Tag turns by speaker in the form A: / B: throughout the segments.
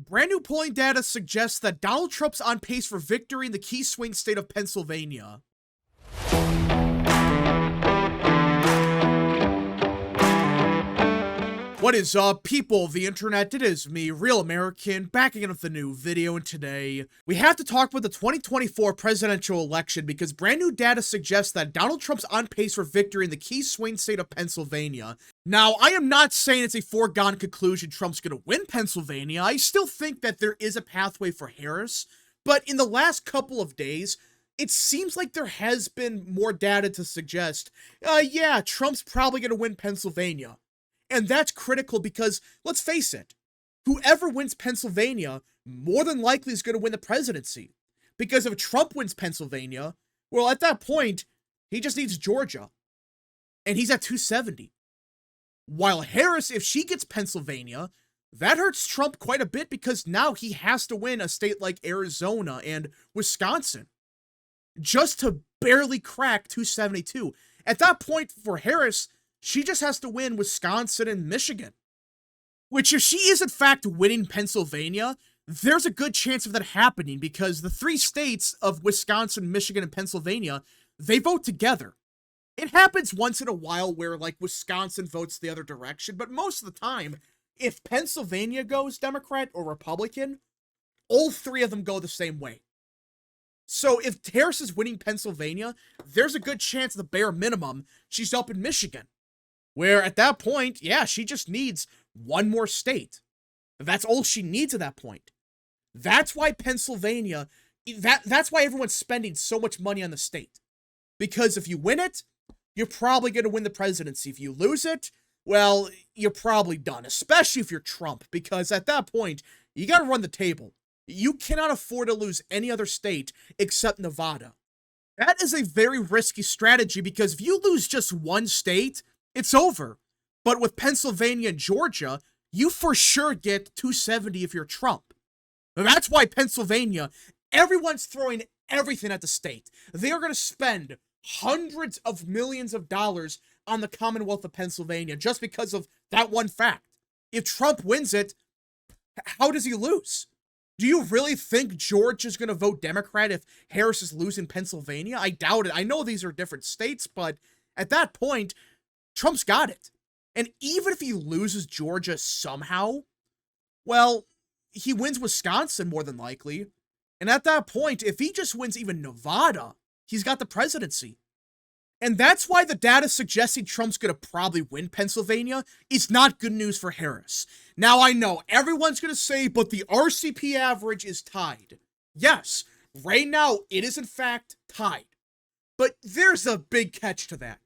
A: Brand new polling data suggests that Donald Trump's on pace for victory in the key swing state of Pennsylvania. What is up, people of the internet? It is me, Real American, back again with a new video, and today we have to talk about the 2024 presidential election because brand new data suggests that Donald Trump's on pace for victory in the key swing state of Pennsylvania. Now, I am not saying it's a foregone conclusion Trump's going to win Pennsylvania. I still think that there is a pathway for Harris, but in the last couple of days, it seems like there has been more data to suggest, yeah, Trump's probably going to win Pennsylvania. And that's critical because, let's face it, whoever wins Pennsylvania more than likely is going to win the presidency. Because if Trump wins Pennsylvania, well, at that point, he just needs Georgia. And he's at 270. While Harris, if she gets Pennsylvania, that hurts Trump quite a bit because now he has to win a state like Arizona and Wisconsin just to barely crack 272. At that point, for Harris, she just has to win Wisconsin and Michigan. Which, if she is in fact winning Pennsylvania, there's a good chance of that happening because the three states of Wisconsin, Michigan, and Pennsylvania, they vote together. It happens once in a while where, like, Wisconsin votes the other direction, but most of the time, if Pennsylvania goes Democrat or Republican, all three of them go the same way. So if Harris is winning Pennsylvania, there's a good chance, at the bare minimum, she's up in Michigan. Where at that point, yeah, she just needs one more state. That's all she needs at that point. That's why Pennsylvania, that's why everyone's spending so much money on the state. Because if you win it, you're probably going to win the presidency. If you lose it, well, you're probably done. Especially if you're Trump. Because at that point, you got to run the table. You cannot afford to lose any other state except Nevada. That is a very risky strategy because if you lose just one state, it's over. But with Pennsylvania and Georgia, you for sure get 270 if you're Trump. That's why Pennsylvania, everyone's throwing everything at the state. They are going to spend hundreds of millions of dollars on the Commonwealth of Pennsylvania just because of that one fact. If Trump wins it, how does he lose? Do you really think Georgia's going to vote Democrat if Harris is losing Pennsylvania? I doubt it. I know these are different states, but at that point, Trump's got it. And even if he loses Georgia somehow, well, he wins Wisconsin more than likely. And at that point, if he just wins even Nevada, he's got the presidency. And that's why the data suggesting Trump's going to probably win Pennsylvania is not good news for Harris. Now, I know everyone's going to say, but the RCP average is tied. Yes, right now it is in fact tied. But there's a big catch to that.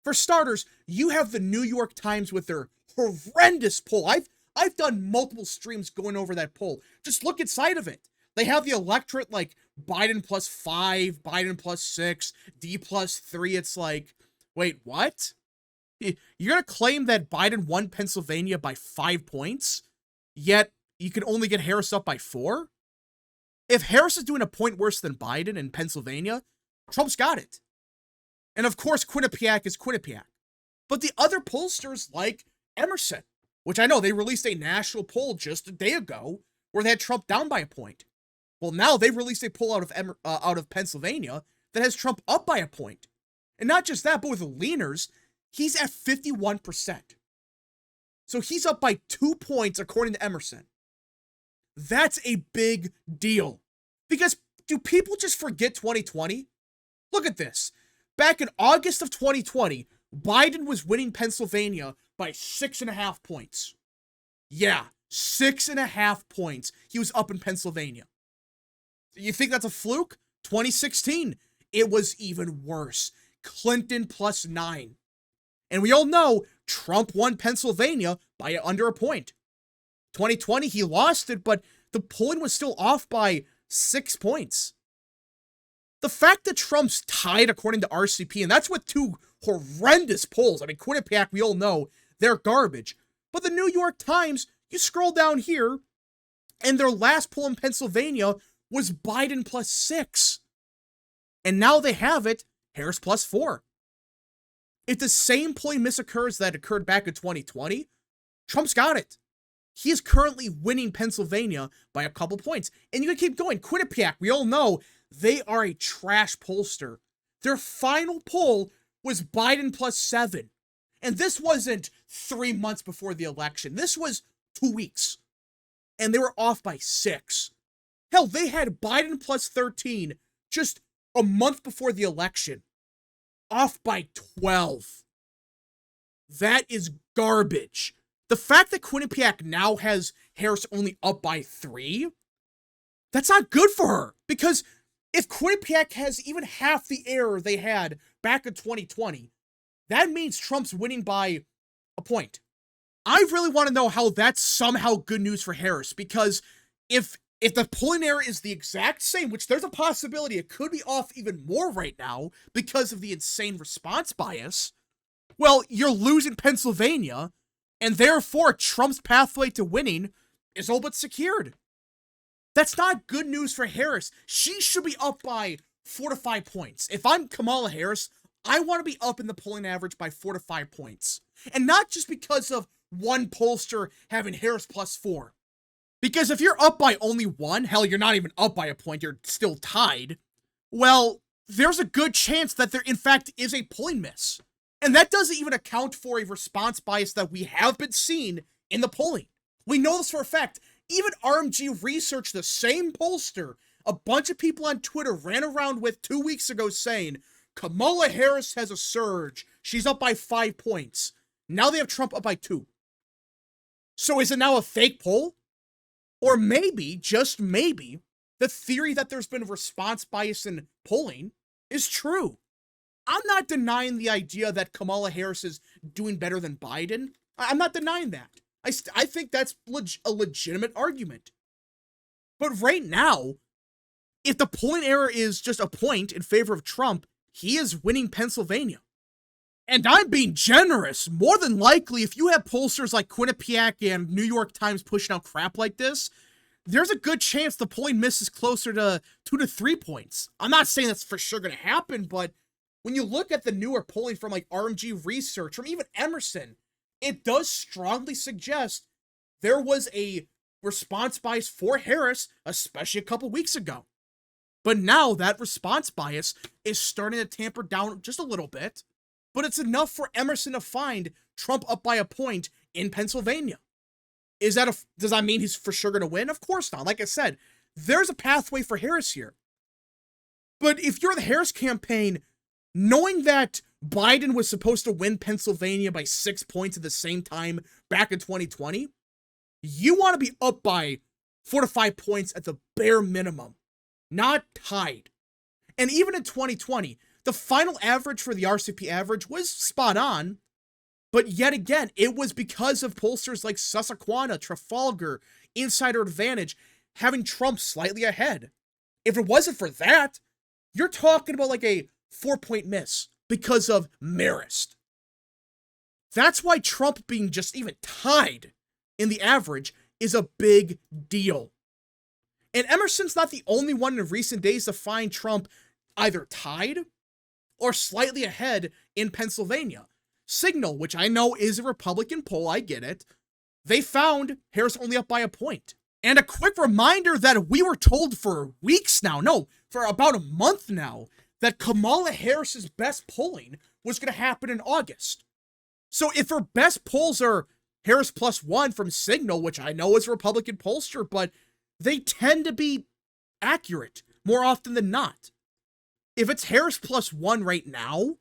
A: For starters, you have the New York Times with their horrendous poll. I've done multiple streams going over that poll. Just look inside of it. They have the electorate like Biden +5, Biden +6, D +3. It's like, wait, what? You're going to claim that Biden won Pennsylvania by 5 points, yet you can only get Harris up by 4? If Harris is doing a point worse than Biden in Pennsylvania, Trump's got it. And of course, Quinnipiac is Quinnipiac. But the other pollsters like Emerson, which I know they released a national poll just a day ago where they had Trump down by a point. Well, now they've released a poll out of Pennsylvania that has Trump up by a point. And not just that, but with the leaners, he's at 51%. So he's up by 2 points according to Emerson. That's a big deal. Because do people just forget 2020? Look at this. Back in August of 2020, Biden was winning Pennsylvania by 6.5 points. Yeah, 6.5 points. He was up in Pennsylvania. You think that's a fluke? 2016, it was even worse. Clinton +9. And we all know Trump won Pennsylvania by under a point. 2020, he lost it, but the polling was still off by 6 points. The fact that Trump's tied according to RCP, and that's with two horrendous polls. I mean, Quinnipiac, we all know, they're garbage. But the New York Times, you scroll down here, and their last poll in Pennsylvania was Biden +6. And now they have it, Harris +4. If the same polling miss occurs that occurred back in 2020, Trump's got it. he is currently winning Pennsylvania by a couple points. And you can keep going. Quinnipiac, we all know they are a trash pollster. Their final poll was Biden +7. And this wasn't 3 months before the election. This was 2 weeks. And they were off by 6. Hell, they had Biden +13 just a month before the election. Off by 12. That is garbage. The fact that Quinnipiac now has Harris only up by 3, that's not good for her. Because if Quinnipiac has even half the error they had back in 2020, that means Trump's winning by a point. I really want to know how that's somehow good news for Harris, because if the polling error is the exact same, which there's a possibility it could be off even more right now because of the insane response bias, well, you're losing Pennsylvania, and therefore Trump's pathway to winning is all but secured. That's not good news for Harris. She should be up by 4 to 5 points. If I'm Kamala Harris, I want to be up in the polling average by 4 to 5 points. And not just because of one pollster having Harris +4. Because if you're up by only 1, hell, you're not even up by a point, you're still tied, well, there's a good chance that there, in fact, is a polling miss. And that doesn't even account for a response bias that we have been seeing in the polling. We know this for a fact. Even RMG Research, the same pollster, a bunch of people on Twitter ran around with 2 weeks ago saying, Kamala Harris has a surge. She's up by 5 points. Now they have Trump up by 2. So is it now a fake poll? Or maybe, just maybe, the theory that there's been response bias in polling is true. I'm not denying the idea that Kamala Harris is doing better than Biden. I'm not denying that. I think that's a legitimate argument. But right now, if the polling error is just a point in favor of Trump, he is winning Pennsylvania. And I'm being generous. More than likely, if you have pollsters like Quinnipiac and New York Times pushing out crap like this, there's a good chance the polling miss is closer to 2 to 3 points. I'm not saying that's for sure going to happen, but when you look at the newer polling from like RMG Research, from even Emerson, it does strongly suggest there was a response bias for Harris, especially a couple weeks ago. But now that response bias is starting to tamper down just a little bit. But it's enough for Emerson to find Trump up by a point in Pennsylvania. Does that mean he's for sure going to win? Of course not. Like I said, there's a pathway for Harris here. But if you're the Harris campaign, knowing that Biden was supposed to win Pennsylvania by 6 points at the same time back in 2020, you want to be up by 4 to 5 points at the bare minimum, not tied. And even in 2020, the final average for the RCP average was spot on, but yet again, it was because of pollsters like Susquehanna, Trafalgar, Insider Advantage having Trump slightly ahead. If it wasn't for that, you're talking about like a 4-point miss because of Marist. That's why Trump being just even tied in the average is a big deal. And Emerson's not the only one in recent days to find Trump either tied or slightly ahead in Pennsylvania. Signal, which I know is a Republican poll, I get it, they found Harris only up by a point. And a quick reminder that we were told for weeks now, no, for about a month now, that Kamala Harris's best polling was going to happen in August. So if her best polls are Harris +1 from Signal, which I know is a Republican pollster, but they tend to be accurate more often than not. If it's Harris +1 right now,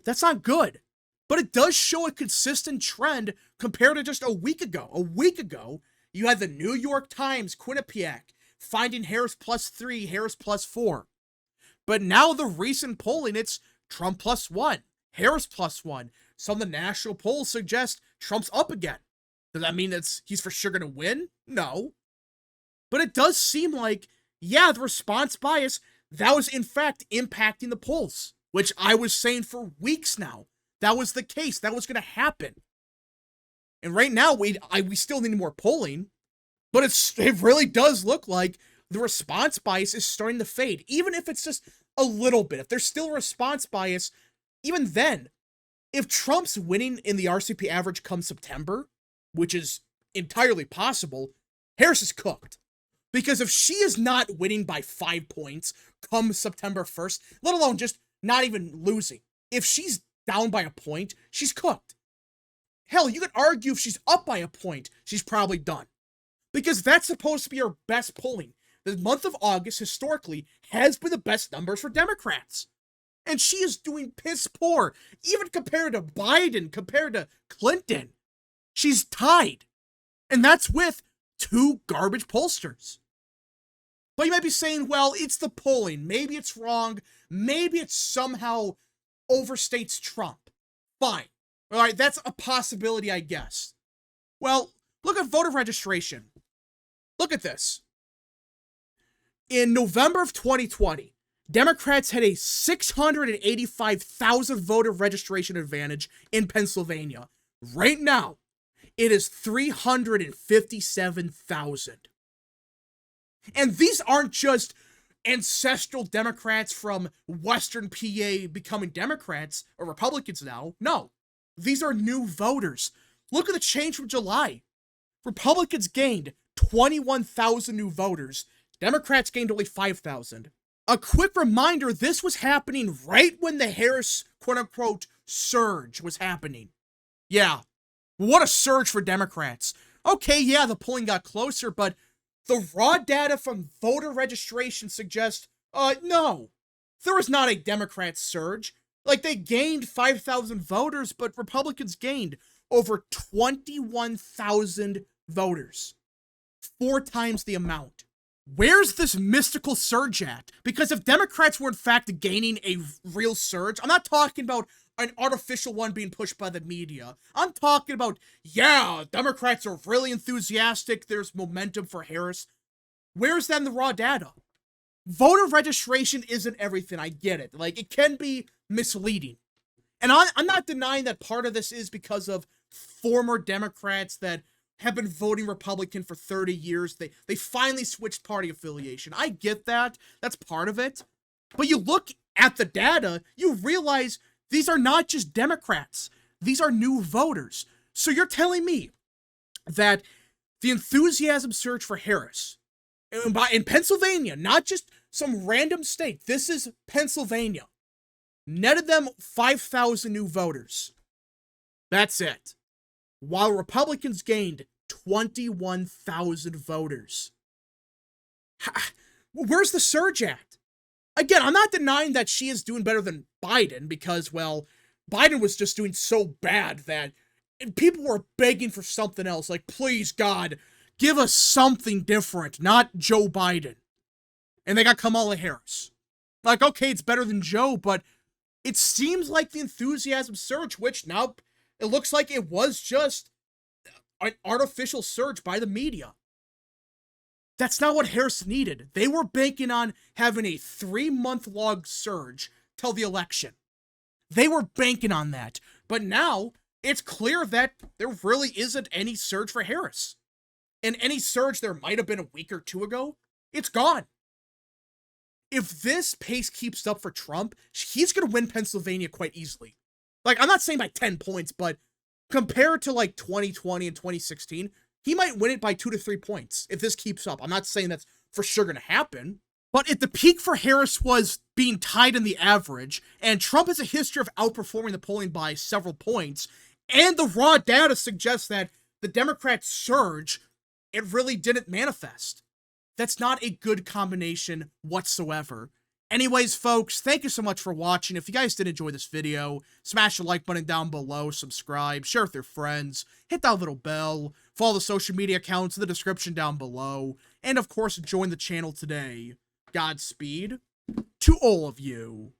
A: that's not good. But it does show a consistent trend compared to just a week ago. A week ago, you had the New York Times, Quinnipiac, finding Harris +3, Harris +4. But now the recent polling, it's Trump +1, Harris +1. Some of the national polls suggest Trump's up again. Does that mean he's for sure going to win? No. But it does seem like, yeah, the response bias, that was in fact impacting the polls, which I was saying for weeks now. That was the case. That was going to happen. And right now, we still need more polling, but it really does look like the response bias is starting to fade, even if it's just a little bit. If there's still a response bias, even then, if Trump's winning in the RCP average come September, which is entirely possible, Harris is cooked. Because if she is not winning by 5 points come September 1st, let alone just not even losing, if she's down by a point, she's cooked. Hell, you could argue if she's up by a point, she's probably done. Because that's supposed to be her best polling. The month of August, historically, has been the best numbers for Democrats. And she is doing piss poor, even compared to Biden, compared to Clinton. She's tied. And that's with 2 garbage pollsters. But you might be saying, well, it's the polling. Maybe it's wrong. Maybe it somehow overstates Trump. Fine. All right, that's a possibility, I guess. Well, look at voter registration. Look at this. In November of 2020, Democrats had a 685,000 voter registration advantage in Pennsylvania. Right now, it is 357,000. And these aren't just ancestral Democrats from Western PA becoming Democrats or Republicans now. No, these are new voters. Look at the change from July. Republicans gained 21,000 new voters. Democrats gained only 5,000. A quick reminder, this was happening right when the Harris, quote-unquote, surge was happening. Yeah, what a surge for Democrats. Okay, yeah, the polling got closer, but the raw data from voter registration suggests, no, there was not a Democrat surge. Like, they gained 5,000 voters, but Republicans gained over 21,000 voters. 4 times the amount. Where's this mystical surge at? Because if Democrats were in fact gaining a real surge, I'm not talking about an artificial one being pushed by the media. I'm talking about, yeah, Democrats are really enthusiastic, there's momentum for Harris. Where's then the raw data? Voter registration isn't everything, I get it. Like, it can be misleading. And I'm not denying that part of this is because of former Democrats that have been voting Republican for 30 years. They finally switched party affiliation. I get that. That's part of it. But you look at the data, you realize these are not just Democrats. These are new voters. So you're telling me that the enthusiasm surge for Harris in Pennsylvania, not just some random state, this is Pennsylvania, netted them 5,000 new voters. That's it. While Republicans gained 21,000 voters. Where's the surge at? Again, I'm not denying that she is doing better than Biden because, well, Biden was just doing so bad that people were begging for something else. Like, please, God, give us something different, not Joe Biden. And they got Kamala Harris. Like, okay, it's better than Joe, but it seems like the enthusiasm surge, which now it looks like it was just an artificial surge by the media. That's not what Harris needed. They were banking on having a 3-month-long surge till the election. They were banking on that. But now, it's clear that there really isn't any surge for Harris. And any surge there might have been a week or 2 ago, it's gone. If this pace keeps up for Trump, he's going to win Pennsylvania quite easily. Like, I'm not saying by 10 points, but compared to, like, 2020 and 2016, he might win it by 2 to 3 points if this keeps up. I'm not saying that's for sure going to happen. But if the peak for Harris was being tied in the average, and Trump has a history of outperforming the polling by several points, and the raw data suggests that the Democrats' surge, it really didn't manifest. That's not a good combination whatsoever. Anyways, folks, thank you so much for watching. If you guys did enjoy this video, smash the like button down below, subscribe, share with your friends, hit that little bell, follow the social media accounts in the description down below, and of course, join the channel today. Godspeed to all of you.